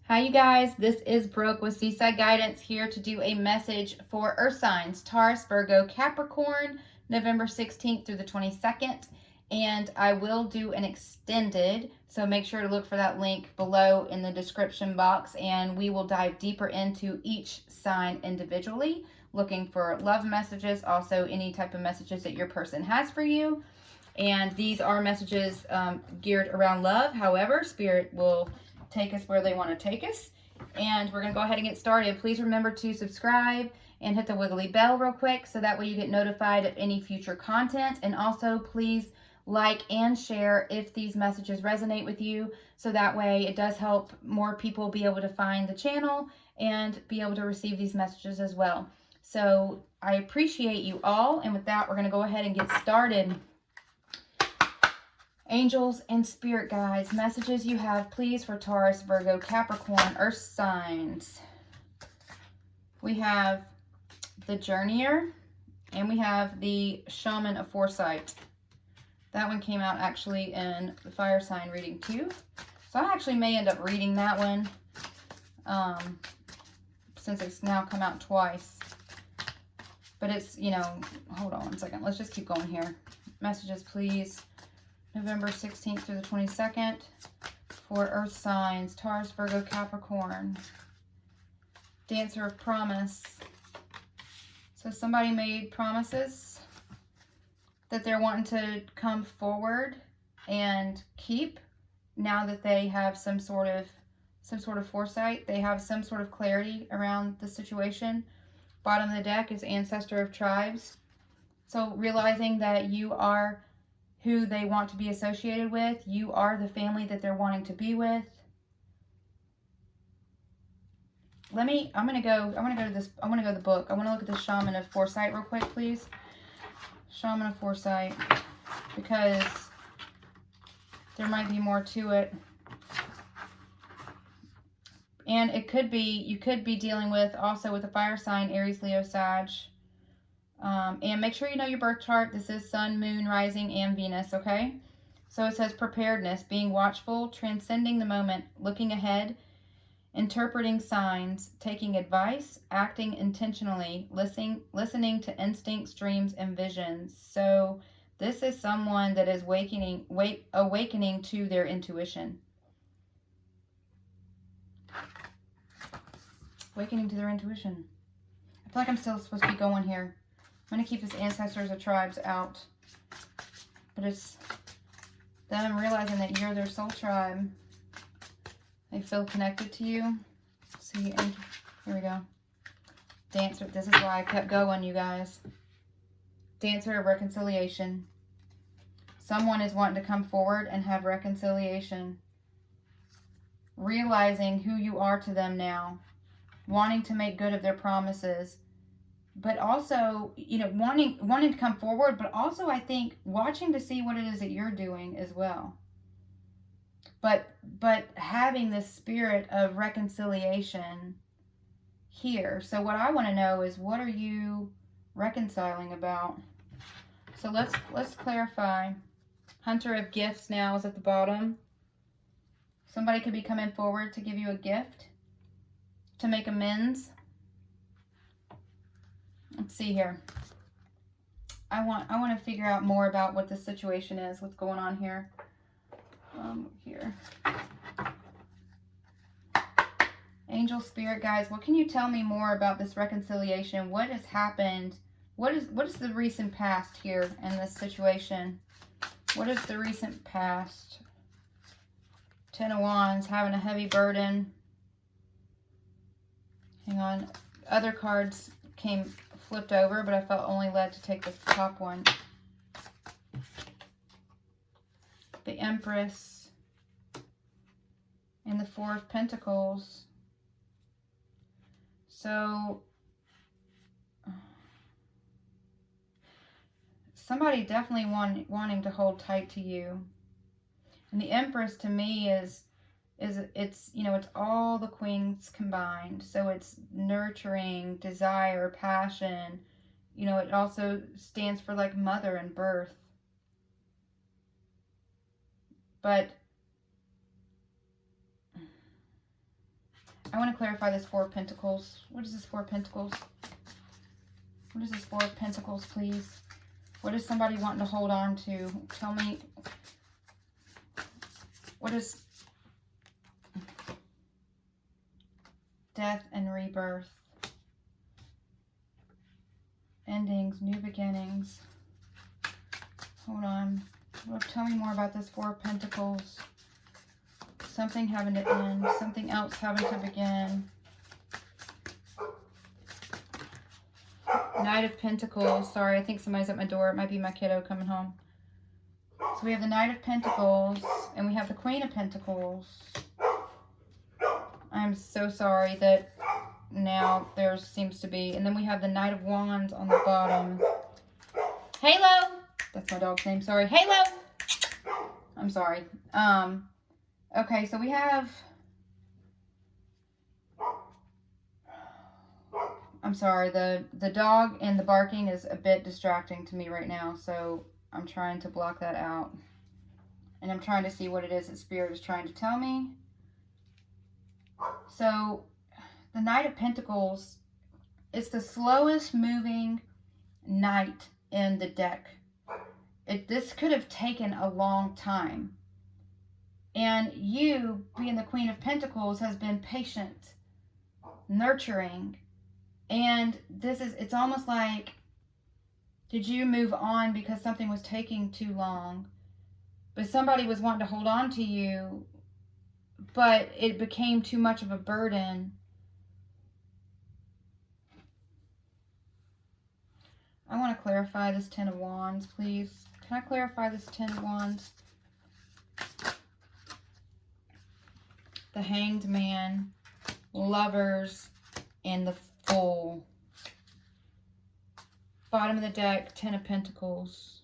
Hi, you guys. This is Brooke with Seaside Guidance here to do a message for Earth signs Taurus, Virgo, Capricorn, November 16th through the 22nd. And I will do an extended, so make sure to look for that link below in the description box. And we will dive deeper into each sign individually, looking for love messages, also any type of messages that your person has for you. And these are messages geared around love. However, Spirit will take us where they want to take us. And we're going to go ahead and get started. Please remember to subscribe and hit the wiggly bell real quick so that way you get notified of any future content. And also please like and share if these messages resonate with you, so that way it does help more people be able to find the channel and be able to receive these messages as well. So I appreciate you all. And with that, we're going to go ahead and get started. Angels and spirit guides, messages you have, please, for Taurus, Virgo, Capricorn, Earth signs. We have the Journeyer, and we have the Shaman of Foresight. That one came out actually in the fire sign reading too. So I actually may end up reading that one since it's now come out twice. But it's, hold on one second. Let's just keep going here. Messages, please. November 16th through the 22nd for Earth signs, Taurus, Virgo, Capricorn. Dancer of Promise. So somebody made promises that they're wanting to come forward and keep now that they have some sort of foresight. They have some sort of clarity around the situation. Bottom of the deck is Ancestor of Tribes. So realizing that you are who they want to be associated with. You are the family that they're wanting to be with. I'm gonna go to the book. I want to look at the Shaman of Foresight real quick, please. Shaman of Foresight, because there might be more to it. And it could be, you could be dealing with also with a fire sign, Aries, Leo, Sag. And make sure you know your birth chart. This is Sun, Moon, Rising, and Venus, okay? So it says preparedness, being watchful, transcending the moment, looking ahead, interpreting signs, taking advice, acting intentionally, listening to instincts, dreams, and visions. So this is someone that is awakening to their intuition. Awakening to their intuition. I feel like I'm still supposed to be going here. I'm going to keep this Ancestors of Tribes out. But it's them realizing that you're their soul tribe. They feel connected to you. See, here we go. Dancer. This is why I kept going, you guys. Dancer of Reconciliation. Someone is wanting to come forward and have reconciliation. Realizing who you are to them now. Wanting to make good of their promises. But also, wanting to come forward, but also I think watching to see what it is that you're doing as well. But having this spirit of reconciliation here. So what I want to know is, what are you reconciling about? So let's clarify. Hunter of Gifts now is at the bottom. Somebody could be coming forward to give you a gift, to make amends. Let's see here. I want to figure out more about what the situation is, what's going on here. Here. Angel, spirit guys, what can you tell me more about this reconciliation? What has happened? What is the recent past here in this situation? What is the recent past? Ten of Wands, having a heavy burden. Hang on. Other cards came flipped over, but I felt only led to take the top one. The Empress and the Four of Pentacles. So somebody definitely wanting to hold tight to you. And the Empress to me it's it's all the queens combined. So it's nurturing, desire, passion. It also stands for like mother and birth. But I want to clarify this Four of Pentacles. What is this Four of Pentacles? What is this Four of Pentacles, please? What is somebody wanting to hold on to? Tell me. What is death and rebirth? Endings, new beginnings. Hold on. Well, tell me more about this Four of Pentacles. Something having to end. Something else having to begin. Knight of Pentacles. Sorry, I think somebody's at my door. It might be my kiddo coming home. So we have the Knight of Pentacles. And we have the Queen of Pentacles. I'm so sorry that now there seems to be. And then we have the Knight of Wands on the bottom. Halo! That's my dog's name. Sorry. Halo! I'm sorry. Okay, so we have... I'm sorry, the dog and the barking is a bit distracting to me right now, so I'm trying to block that out. And I'm trying to see what it is that Spirit is trying to tell me. So, the Knight of Pentacles is the slowest moving knight in the deck. This could have taken a long time. And you, being the Queen of Pentacles, has been patient, nurturing. And it's almost like, did you move on because something was taking too long? But somebody was wanting to hold on to you, but it became too much of a burden. I want to clarify this Ten of Wands, please. Can I clarify this Ten of Wands? The Hanged Man, Lovers, and the Fool. Bottom of the deck, Ten of Pentacles.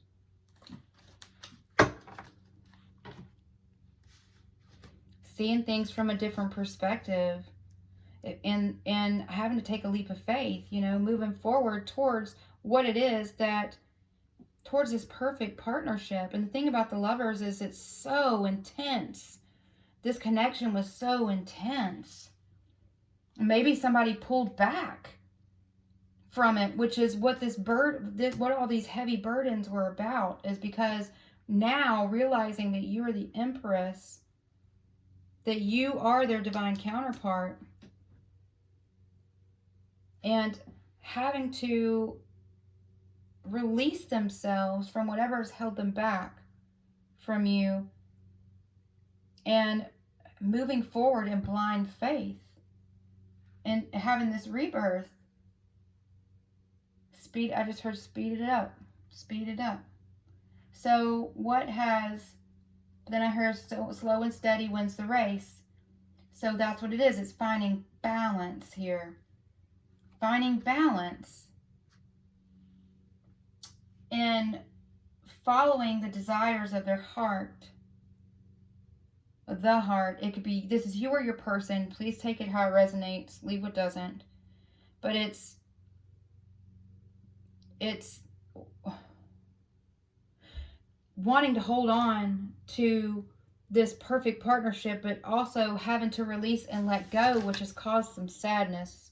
Seeing things from a different perspective. And having to take a leap of faith, you know, moving forward towards what it is that, towards this perfect partnership. And the thing about the Lovers is it's so intense. This connection was so intense. Maybe somebody pulled back from it, which is what what all these heavy burdens were about, is because now realizing that you are the Empress, that you are their divine counterpart, and having to release themselves from whatever has held them back from you and moving forward in blind faith and having this rebirth. I just heard speed it up. Speed it up. So then I heard slow and steady wins the race. So that's what it is. It's finding balance here. Finding balance in following the desires of their heart. The heart. It could be, this is you or your person. Please take it how it resonates. Leave what doesn't. But it's wanting to hold on to this perfect partnership, but also having to release and let go, which has caused some sadness.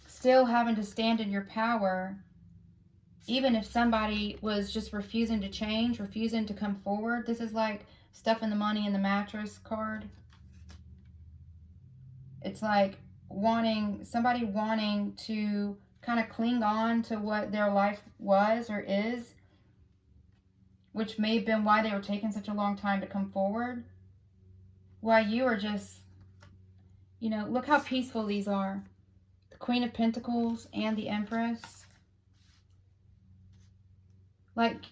Still having to stand in your power, even if somebody was just refusing to change, refusing to come forward. This is like stuffing the money in the mattress card. It's like somebody wanting to kind of cling on to what their life was or is, which may have been why they were taking such a long time to come forward. While you are just, you know, look how peaceful these are. The Queen of Pentacles and the Empress. Like,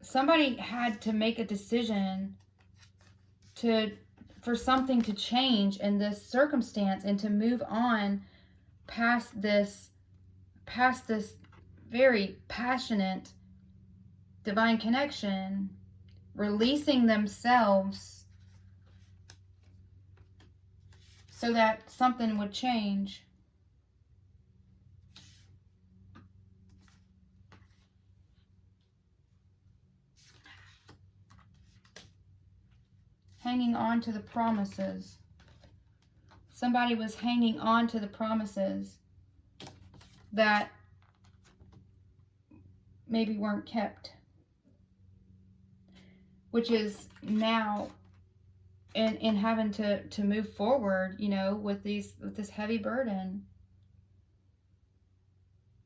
somebody had to make a decision for something to change in this circumstance and to move on past this very passionate divine connection, releasing themselves so that something would change. Hanging on to the promises. Somebody was hanging on to the promises that maybe weren't kept, which is now in having to move forward, you know, with this heavy burden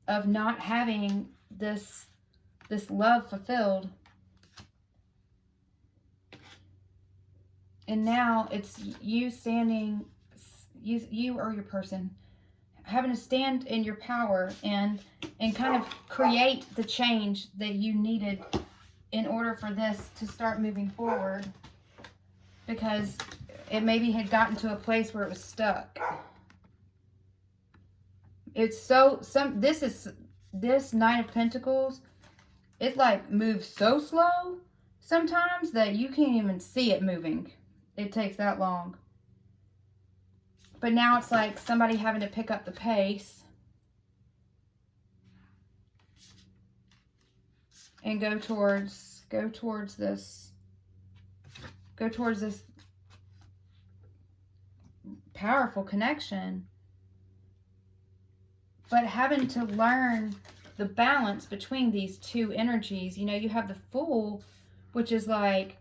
of not having this love fulfilled. And now it's you standing, you or your person, having to stand in your power and kind of create the change that you needed in order for this to start moving forward, because it maybe had gotten to a place where it was stuck. It's this Knight of Pentacles, it like moves so slow sometimes that you can't even see it moving. It takes that long. But now it's like somebody having to pick up the pace and go towards this powerful connection. But having to learn the balance between these two energies. You know, you have the Fool, which is like,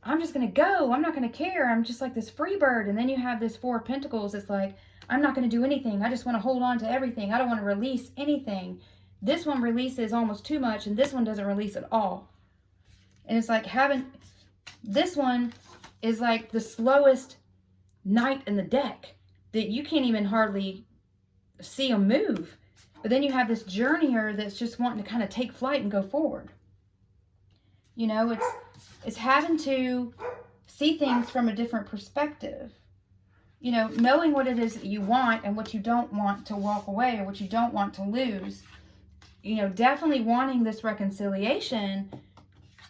I'm just going to go. I'm not going to care. I'm just like this free bird. And then you have this Four of Pentacles. It's like, I'm not going to do anything. I just want to hold on to everything. I don't want to release anything. This one releases almost too much, and this one doesn't release at all. And it's like this one is like the slowest knight in the deck that you can't even hardly see them move. But then you have this journeyer that's just wanting to kind of take flight and go forward. You know, it's having to see things from a different perspective. You know, knowing what it is that you want and what you don't want to walk away or what you don't want to lose. You know, definitely wanting this reconciliation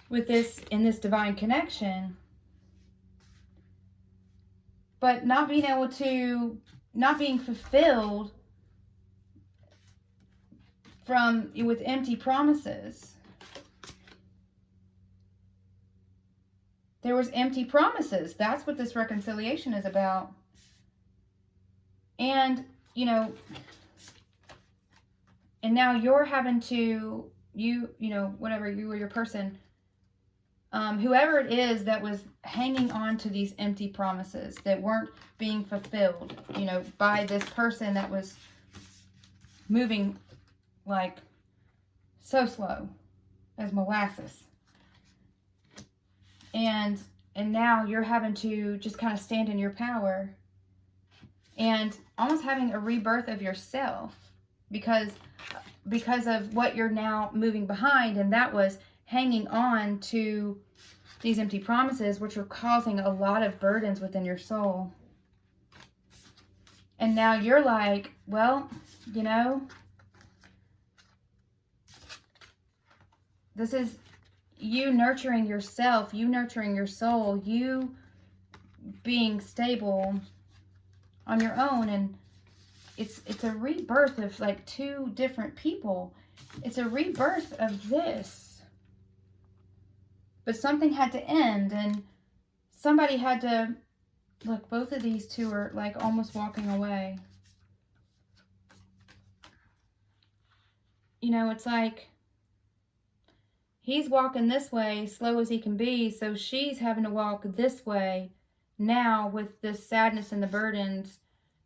with this in this divine connection. But not being fulfilled with empty promises. There was empty promises. That's what this reconciliation is about. And, you know, and now you're having to, you know, whatever, you or your person, whoever it is that was hanging on to these empty promises that weren't being fulfilled, you know, by this person that was moving like so slow as molasses. And now you're having to just kind of stand in your power and almost having a rebirth of yourself because of what you're now moving behind, and that was hanging on to these empty promises, which are causing a lot of burdens within your soul. And now you're like, well, you know, this is you nurturing yourself, you nurturing your soul, you being stable on your own. And it's a rebirth of like two different people. It's a rebirth of this. But something had to end, and somebody had to, look, both of these two are like almost walking away. You know, it's like he's walking this way, slow as he can be, so she's having to walk this way now with this sadness and the burdens.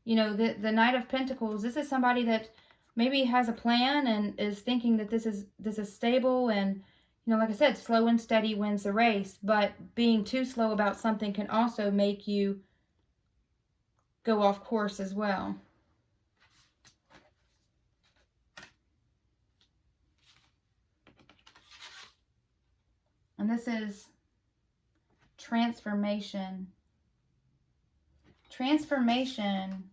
You know, the Knight of Pentacles, this is somebody that maybe has a plan and is thinking that this is stable, and, you know, like I said, slow and steady wins the race, but being too slow about something can also make you go off course as well. And this is transformation. Transformation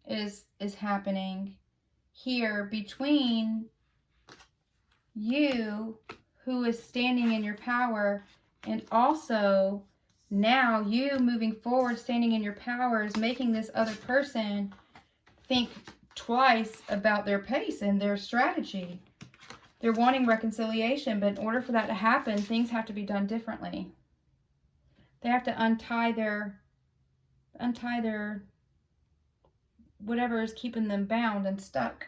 is happening here between you, who is standing in your power, and also now you moving forward, standing in your power, is making this other person think twice about their pace and their strategy. They're wanting reconciliation, but in order for that to happen, things have to be done differently. They have to untie their whatever is keeping them bound and stuck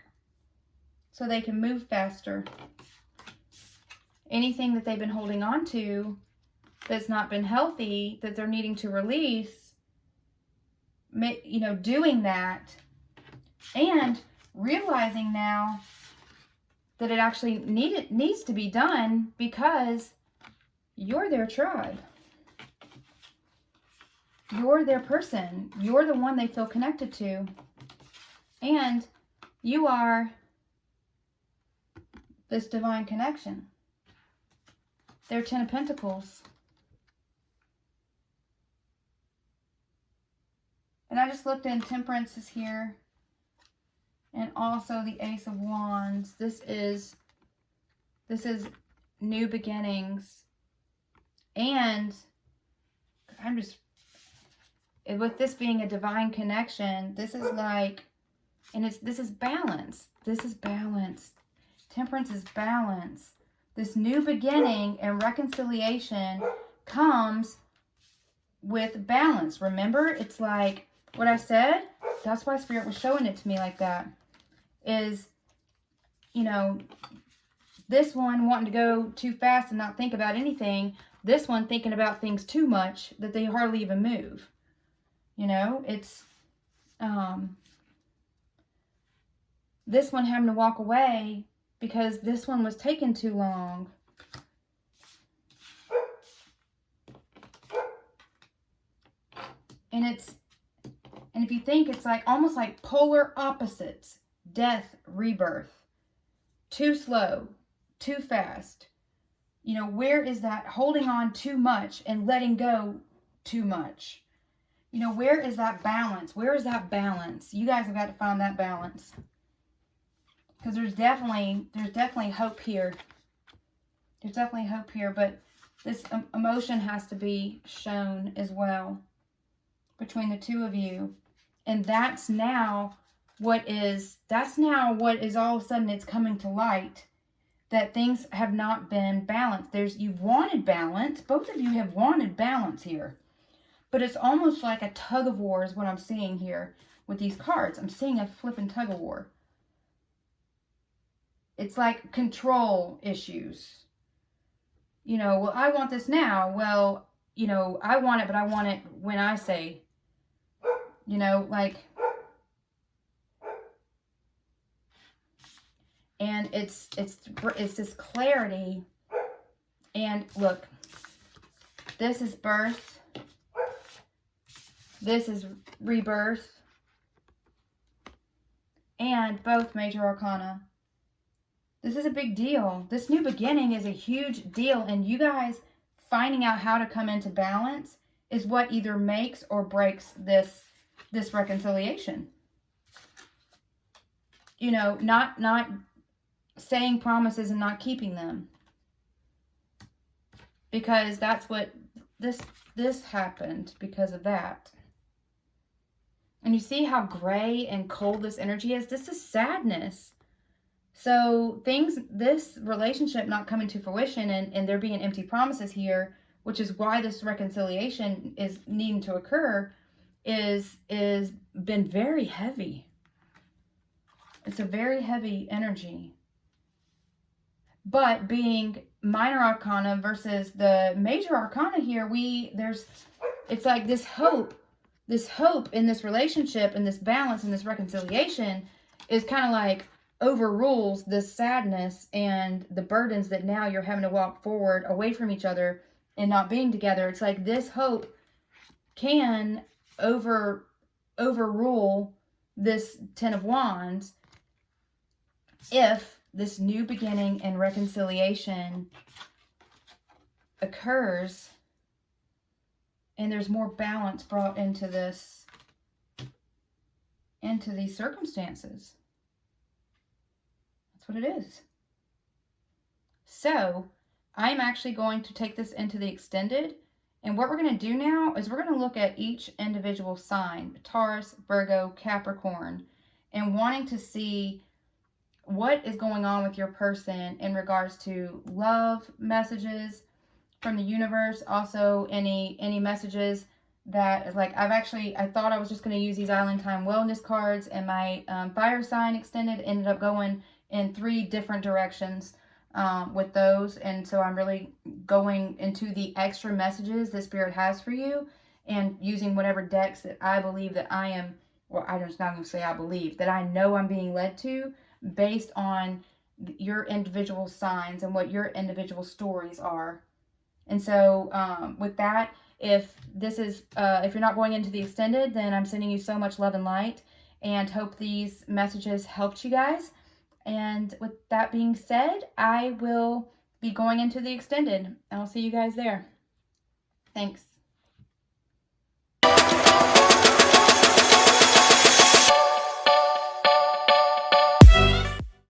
so they can move faster. Anything that they've been holding on to that's not been healthy, that they're needing to release, doing that and realizing now that it actually needs to be done because you're their tribe. You're their person. You're the one they feel connected to. And you are this divine connection. They're 10 of Pentacles. And I just looked in, Temperance is here. And also the Ace of Wands. This is new beginnings. And with this being a divine connection, this is like, and this is balance. This is balance. Temperance is balance. This new beginning and reconciliation comes with balance. Remember, it's like what I said. That's why Spirit was showing it to me like that. Is, this one wanting to go too fast and not think about anything. This one thinking about things too much that they hardly even move. It's this one having to walk away because this one was taking too long. And if you think, it's like almost like polar opposites. Death, rebirth. Too slow, too fast. Where is that holding on too much and letting go too much? Where is that balance? Where is that balance? You guys have got to find that balance. Because there's definitely hope here. There's definitely hope here, but this emotion has to be shown as well between the two of you. And that's now what is all of a sudden it's coming to light, that things have not been balanced. You've wanted balance. Both of you have wanted balance here. But it's almost like a tug of war is what I'm seeing here with these cards. I'm seeing a flipping tug of war. It's like control issues. Well, I want this now. Well, I want it, but I want it when I say, and it's this clarity. And look, this is birth. This is rebirth. And both major arcana. This is a big deal. This new beginning is a huge deal. And you guys finding out how to come into balance is what either makes or breaks this reconciliation. Not saying promises and not keeping them. Because that's what this happened because of that. And you see how gray and cold this energy is? This is sadness. So this relationship not coming to fruition and there being empty promises here, which is why this reconciliation is needing to occur, is been very heavy. It's a very heavy energy. But being minor arcana versus the major arcana here, it's like this hope in this relationship and this balance and this reconciliation is kind of like overrules this sadness and the burdens that now you're having to walk forward away from each other and not being together. It's like this hope can overrule this 10 of Wands if this new beginning and reconciliation occurs and there's more balance brought into these circumstances. That's what it is. So I'm actually going to take this into the extended. And what we're going to do now is we're going to look at each individual sign, Taurus, Virgo, Capricorn, and wanting to see what is going on with your person in regards to love messages, from the universe. Also, any messages that is like, I thought I was just going to use these Island Time Wellness cards, and my fire sign extended ended up going in 3 different directions with those. And so I'm really going into the extra messages that Spirit has for you, and using whatever decks that I believe that I am, well, I'm just not going to say I believe, that I know I'm being led to based on your individual signs and what your individual stories are. And so with that, if this is, if you're not going into the extended, then I'm sending you so much love and light, and hope these messages helped you guys. And with that being said, I will be going into the extended. I'll see you guys there. Thanks.